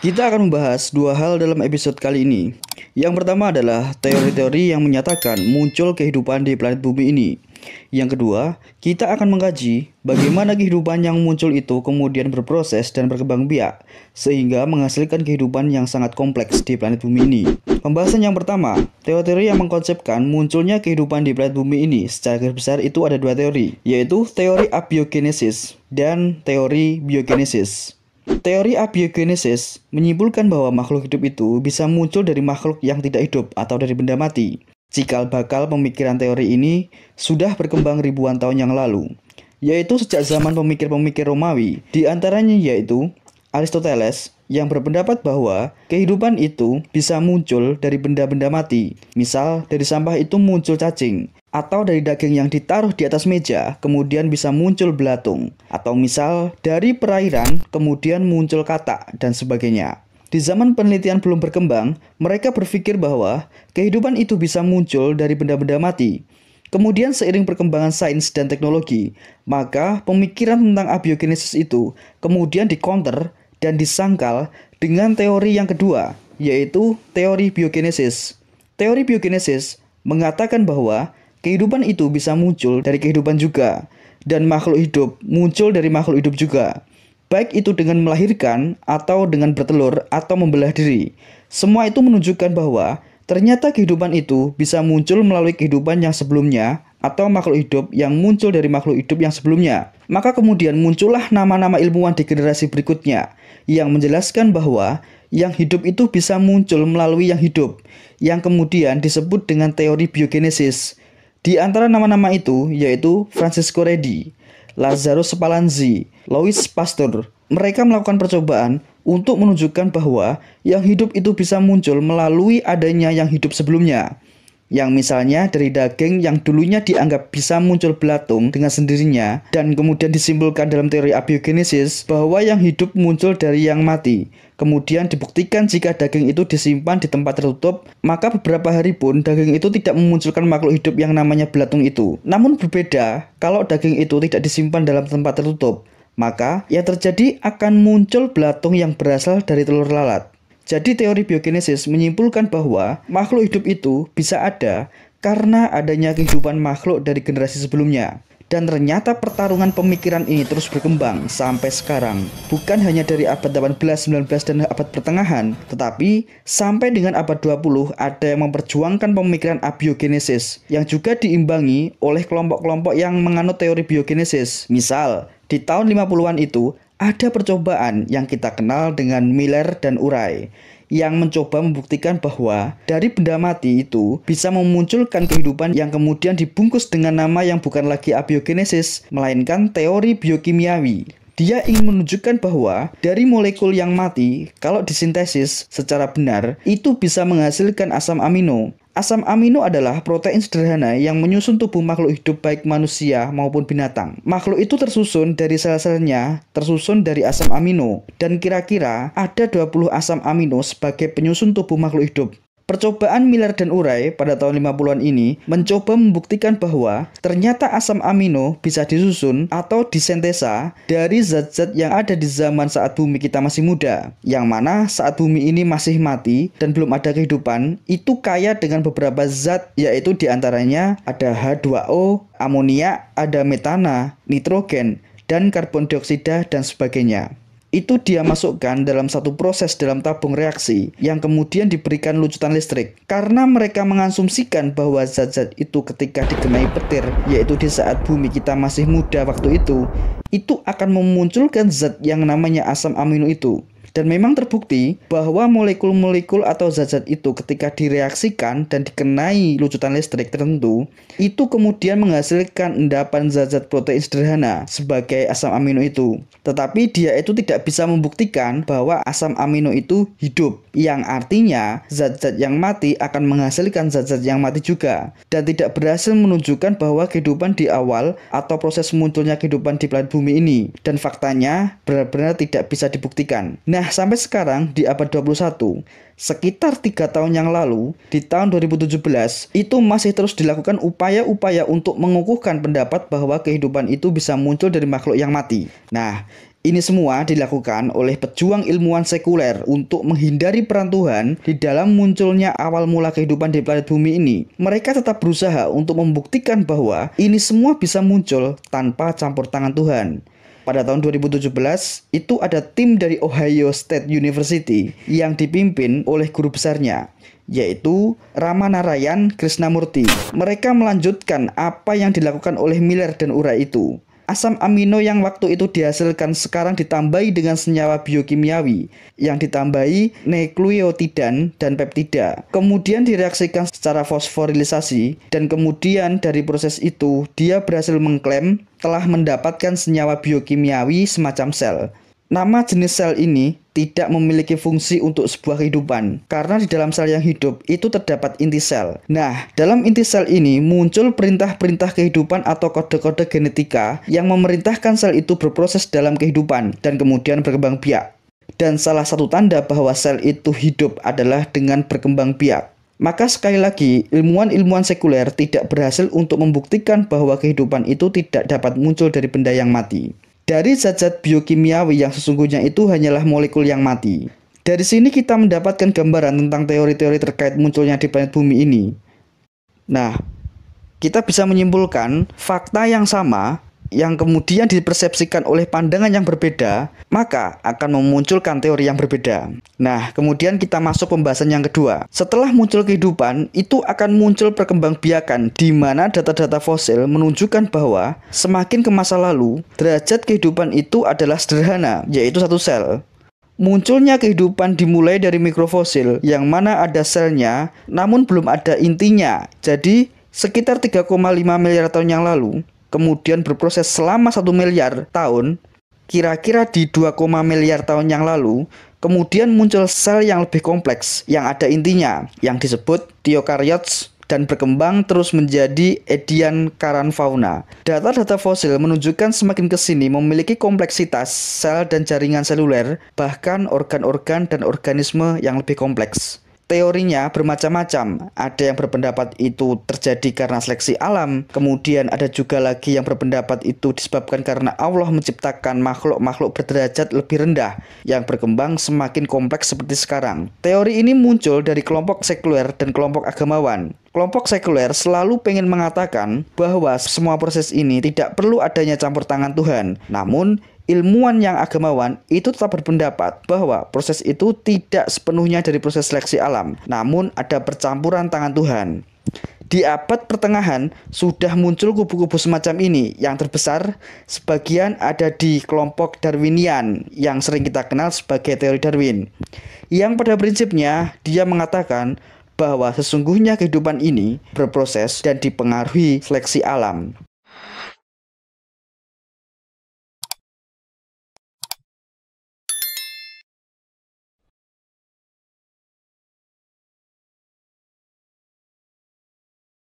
Kita akan membahas dua hal dalam episode kali ini. Yang pertama adalah teori-teori yang menyatakan muncul kehidupan di planet bumi ini. Yang kedua, kita akan mengkaji bagaimana kehidupan yang muncul itu kemudian berproses dan berkembang biak, sehingga menghasilkan kehidupan yang sangat kompleks di planet bumi ini. Pembahasan yang pertama, teori-teori yang mengkonsepkan munculnya kehidupan di planet bumi ini. Secara garis besar itu ada dua teori, yaitu teori abiogenesis dan teori biogenesis. Teori abiogenesis menyimpulkan bahwa makhluk hidup itu bisa muncul dari makhluk yang tidak hidup atau dari benda mati. Cikal bakal pemikiran teori ini sudah berkembang ribuan tahun yang lalu, yaitu sejak zaman pemikir-pemikir Romawi, di antaranya yaitu Aristoteles yang berpendapat bahwa kehidupan itu bisa muncul dari benda-benda mati. Misal, dari sampah itu muncul cacing, atau dari daging yang ditaruh di atas meja kemudian bisa muncul belatung, atau misal dari perairan kemudian muncul katak dan sebagainya. Di zaman penelitian belum berkembang, mereka berpikir bahwa kehidupan itu bisa muncul dari benda-benda mati. Kemudian seiring perkembangan sains dan teknologi, maka pemikiran tentang abiogenesis itu kemudian dikonter dan disangkal dengan teori yang kedua, yaitu teori biogenesis. Teori biogenesis mengatakan bahwa kehidupan itu bisa muncul dari kehidupan juga, dan makhluk hidup muncul dari makhluk hidup juga. Baik itu dengan melahirkan, atau dengan bertelur, atau membelah diri. Semua itu menunjukkan bahwa ternyata kehidupan itu bisa muncul melalui kehidupan yang sebelumnya, atau makhluk hidup yang muncul dari makhluk hidup yang sebelumnya. Maka kemudian muncullah nama-nama ilmuwan di generasi berikutnya, yang menjelaskan bahwa yang hidup itu bisa muncul melalui yang hidup, yang kemudian disebut dengan teori biogenesis. Di antara nama-nama itu yaitu Francisco Redi, Lazaro Spallanzani, Louis Pasteur. Mereka melakukan percobaan untuk menunjukkan bahwa yang hidup itu bisa muncul melalui adanya yang hidup sebelumnya. Yang misalnya dari daging yang dulunya dianggap bisa muncul belatung dengan sendirinya, dan kemudian disimpulkan dalam teori abiogenesis bahwa yang hidup muncul dari yang mati. Kemudian dibuktikan jika daging itu disimpan di tempat tertutup, maka beberapa hari pun daging itu tidak memunculkan makhluk hidup yang namanya belatung itu. Namun berbeda kalau daging itu tidak disimpan dalam tempat tertutup, maka yang terjadi akan muncul belatung yang berasal dari telur lalat. Jadi teori biogenesis menyimpulkan bahwa makhluk hidup itu bisa ada karena adanya kehidupan makhluk dari generasi sebelumnya. Dan ternyata pertarungan pemikiran ini terus berkembang sampai sekarang. Bukan hanya dari abad 18, 19, dan abad pertengahan, tetapi sampai dengan abad 20 ada yang memperjuangkan pemikiran abiogenesis yang juga diimbangi oleh kelompok-kelompok yang menganut teori biogenesis. Misal, di tahun 50-an itu ada percobaan yang kita kenal dengan Miller dan Urey yang mencoba membuktikan bahwa dari benda mati itu bisa memunculkan kehidupan yang kemudian dibungkus dengan nama yang bukan lagi abiogenesis, melainkan teori biokimiawi. Dia ingin menunjukkan bahwa dari molekul yang mati, kalau disintesis secara benar, itu bisa menghasilkan asam amino. Asam amino adalah protein sederhana yang menyusun tubuh makhluk hidup baik manusia maupun binatang. Makhluk itu tersusun dari sel-selnya, tersusun dari asam amino, dan kira-kira ada 20 asam amino sebagai penyusun tubuh makhluk hidup. Percobaan Miller dan Urey pada tahun 50-an ini mencoba membuktikan bahwa ternyata asam amino bisa disusun atau disintesa dari zat-zat yang ada di zaman saat bumi kita masih muda, yang mana saat bumi ini masih mati dan belum ada kehidupan, itu kaya dengan beberapa zat, yaitu diantaranya ada H2O, amoniak, ada metana, nitrogen, dan karbon dioksida dan sebagainya. Itu dia masukkan dalam satu proses dalam tabung reaksi yang kemudian diberikan lucutan listrik. Karena mereka mengasumsikan bahwa zat-zat itu ketika dikenai petir, yaitu di saat bumi kita masih muda waktu itu akan memunculkan zat yang namanya asam amino itu. Dan memang terbukti bahwa molekul-molekul atau zat-zat itu ketika direaksikan dan dikenai lucutan listrik tertentu, itu kemudian menghasilkan endapan zat-zat protein sederhana sebagai asam amino itu. Tetapi dia itu tidak bisa membuktikan bahwa asam amino itu hidup, yang artinya zat-zat yang mati akan menghasilkan zat-zat yang mati juga, dan tidak berhasil menunjukkan bahwa kehidupan di awal atau proses munculnya kehidupan di planet bumi ini. Dan faktanya benar-benar tidak bisa dibuktikan. Nah, sampai sekarang di abad 21, sekitar 3 tahun yang lalu, di tahun 2017, itu masih terus dilakukan upaya-upaya untuk mengukuhkan pendapat bahwa kehidupan itu bisa muncul dari makhluk yang mati. Nah, Ini semua dilakukan oleh pejuang ilmuwan sekuler untuk menghindari peran Tuhan di dalam munculnya awal mula kehidupan di planet bumi ini. Mereka tetap berusaha untuk membuktikan bahwa ini semua bisa muncul tanpa campur tangan Tuhan. Pada tahun 2017, itu ada tim dari Ohio State University yang dipimpin oleh guru besarnya, yaitu Ramanarayan Krishnamurti. Mereka melanjutkan apa yang dilakukan oleh Miller dan Urey itu. Asam amino yang waktu itu dihasilkan sekarang ditambahi dengan senyawa biokimiawi yang ditambahi nukleotidan dan peptida. Kemudian direaksikan secara fosforilisasi dan kemudian dari proses itu dia berhasil mengklaim telah mendapatkan senyawa biokimiawi semacam sel. Nama jenis sel ini tidak memiliki fungsi untuk sebuah kehidupan karena di dalam sel yang hidup itu terdapat inti sel. Nah, dalam inti sel ini muncul perintah-perintah kehidupan atau kode-kode genetika yang memerintahkan sel itu berproses dalam kehidupan dan kemudian berkembang biak. Dan salah satu tanda bahwa sel itu hidup adalah dengan berkembang biak. Maka sekali lagi, ilmuwan-ilmuwan sekuler tidak berhasil untuk membuktikan bahwa kehidupan itu tidak dapat muncul dari benda yang mati. Dari zat-zat biokimiawi yang sesungguhnya itu hanyalah molekul yang mati. Dari sini kita mendapatkan gambaran tentang teori-teori terkait munculnya di planet bumi ini. Nah, kita bisa menyimpulkan fakta yang sama yang kemudian dipersepsikan oleh pandangan yang berbeda, maka akan memunculkan teori yang berbeda. Nah, kemudian kita masuk pembahasan yang kedua. Setelah muncul kehidupan, itu akan muncul perkembangbiakan di mana data-data fosil menunjukkan bahwa semakin ke masa lalu, derajat kehidupan itu adalah sederhana, yaitu satu sel. Munculnya kehidupan dimulai dari mikrofosil yang mana ada selnya, namun belum ada intinya. Jadi, sekitar 3,5 miliar tahun yang lalu, kemudian berproses selama 1 miliar tahun, kira-kira di 2, miliar tahun yang lalu, kemudian muncul sel yang lebih kompleks yang ada intinya, yang disebut eukaryots dan berkembang terus menjadi Ediacaranfauna. Data-data fosil menunjukkan semakin ke sini memiliki kompleksitas sel dan jaringan seluler, bahkan organ-organ dan organisme yang lebih kompleks. Teorinya bermacam-macam, ada yang berpendapat itu terjadi karena seleksi alam, kemudian ada juga lagi yang berpendapat itu disebabkan karena Allah menciptakan makhluk-makhluk berderajat lebih rendah yang berkembang semakin kompleks seperti sekarang. Teori ini muncul dari kelompok sekuler dan kelompok agamawan. Kelompok sekuler selalu pengen mengatakan bahwa semua proses ini tidak perlu adanya campur tangan Tuhan, namun ilmuwan yang agamawan itu tetap berpendapat bahwa proses itu tidak sepenuhnya dari proses seleksi alam, namun ada percampuran tangan Tuhan. Di abad pertengahan sudah muncul kubu-kubu semacam ini. Yang terbesar sebagian ada di kelompok Darwinian yang sering kita kenal sebagai teori Darwin, yang pada prinsipnya dia mengatakan bahwa sesungguhnya kehidupan ini berproses dan dipengaruhi seleksi alam.